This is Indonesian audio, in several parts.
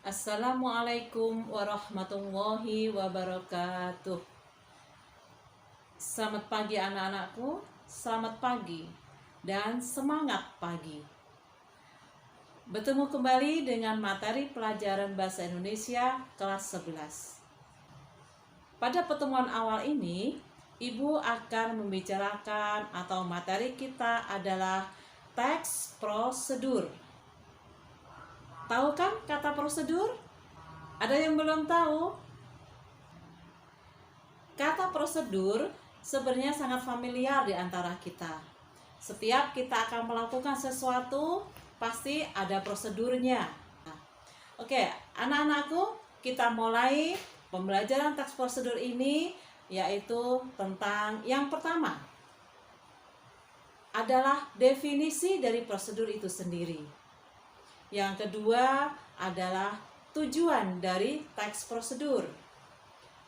Assalamualaikum warahmatullahi wabarakatuh. Selamat pagi anak-anakku, selamat pagi dan semangat pagi. Bertemu kembali dengan materi pelajaran Bahasa Indonesia kelas 11. Pada pertemuan awal ini, Ibu akan membicarakan atau materi kita adalah teks prosedur. Tahu kan kata prosedur? Ada yang belum tahu? Kata prosedur sebenarnya sangat familiar di antara kita. Setiap kita akan melakukan sesuatu, pasti ada prosedurnya. Oke, anak-anakku, kita mulai pembelajaran teks prosedur ini, yaitu tentang yang pertama adalah definisi dari prosedur itu sendiri. Yang kedua adalah tujuan dari teks prosedur.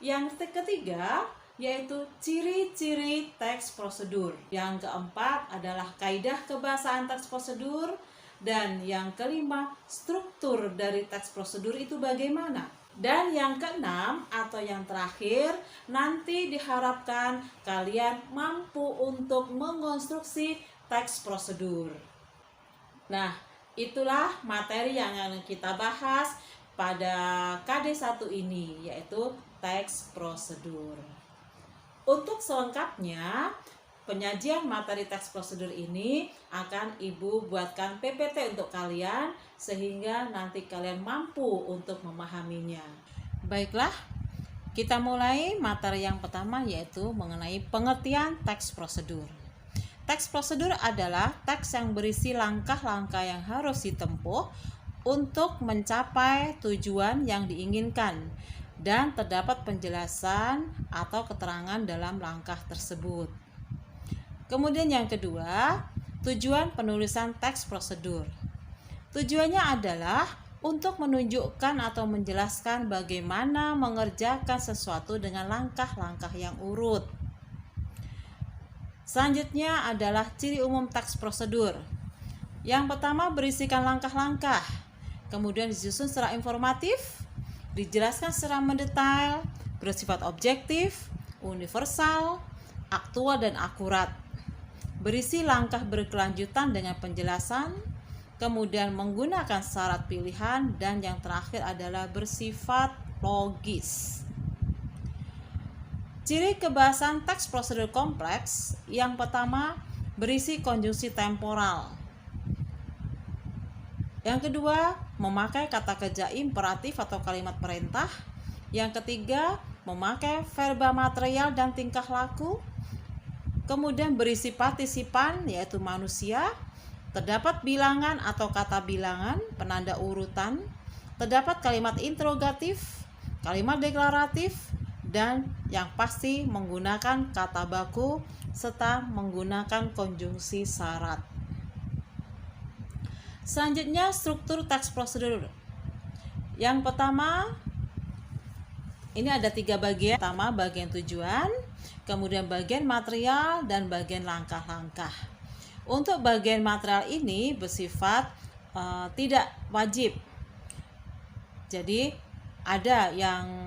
Yang ketiga yaitu ciri-ciri teks prosedur. Yang keempat adalah kaidah kebahasaan teks prosedur. Dan yang kelima, struktur dari teks prosedur itu bagaimana. Dan yang keenam atau yang terakhir, nanti diharapkan kalian mampu untuk mengonstruksi teks prosedur. Nah, itulah materi yang akan kita bahas pada KD1 ini, yaitu teks prosedur. Untuk selengkapnya, penyajian materi teks prosedur ini akan Ibu buatkan PPT untuk kalian, sehingga nanti kalian mampu untuk memahaminya. Baiklah, kita mulai materi yang pertama, yaitu mengenai pengertian teks prosedur. Teks prosedur adalah teks yang berisi langkah-langkah yang harus ditempuh untuk mencapai tujuan yang diinginkan dan terdapat penjelasan atau keterangan dalam langkah tersebut. Kemudian yang kedua, tujuan penulisan teks prosedur. Tujuannya adalah untuk menunjukkan atau menjelaskan bagaimana mengerjakan sesuatu dengan langkah-langkah yang urut. Selanjutnya adalah ciri umum teks prosedur. Yang pertama berisikan langkah-langkah, kemudian disusun secara informatif, dijelaskan secara mendetail, bersifat objektif, universal, aktual dan akurat. Berisi langkah berkelanjutan dengan penjelasan, kemudian menggunakan syarat pilihan, dan yang terakhir adalah bersifat logis. Ciri kebahasan teks prosedur kompleks, yang pertama berisi konjungsi temporal. Yang kedua, memakai kata kerja imperatif atau kalimat perintah. Yang ketiga, memakai verba material dan tingkah laku. Kemudian berisi partisipan, yaitu manusia. Terdapat bilangan atau kata bilangan, penanda urutan. Terdapat kalimat interrogatif, kalimat deklaratif, dan yang pasti menggunakan kata baku serta menggunakan konjungsi syarat. Selanjutnya, struktur teks prosedur. Yang pertama, ini ada 3 bagian. Pertama, bagian tujuan, kemudian bagian material, dan bagian langkah-langkah. Untuk bagian material ini bersifat tidak wajib. Jadi, ada yang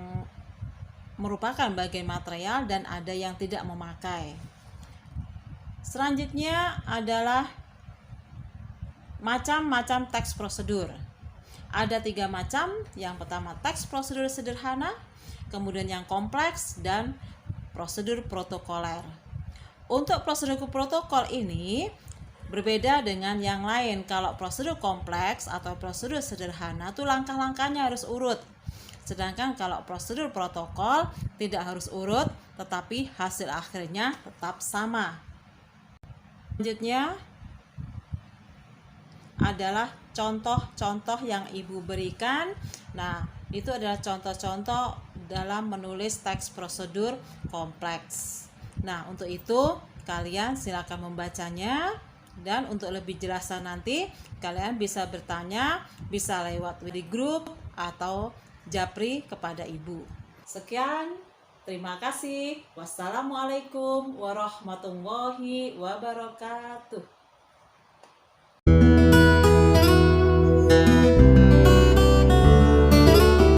merupakan bagian material dan ada yang tidak memakai. Selanjutnya adalah macam-macam teks prosedur. Ada 3 macam. Yang pertama teks prosedur sederhana, kemudian yang kompleks, dan prosedur protokoler. Untuk prosedur protokol ini berbeda dengan yang lain. Kalau prosedur kompleks atau prosedur sederhana itu langkah-langkahnya harus urut. Sedangkan kalau prosedur protokol tidak harus urut, tetapi hasil akhirnya tetap sama. Selanjutnya adalah contoh-contoh yang Ibu berikan. Nah, itu adalah contoh-contoh dalam menulis teks prosedur kompleks. Nah, untuk itu kalian silakan membacanya, dan untuk lebih jelasnya nanti kalian bisa bertanya, bisa lewat di grup atau japri kepada Ibu. Sekian, terima kasih. Wassalamualaikum warahmatullahi wabarakatuh.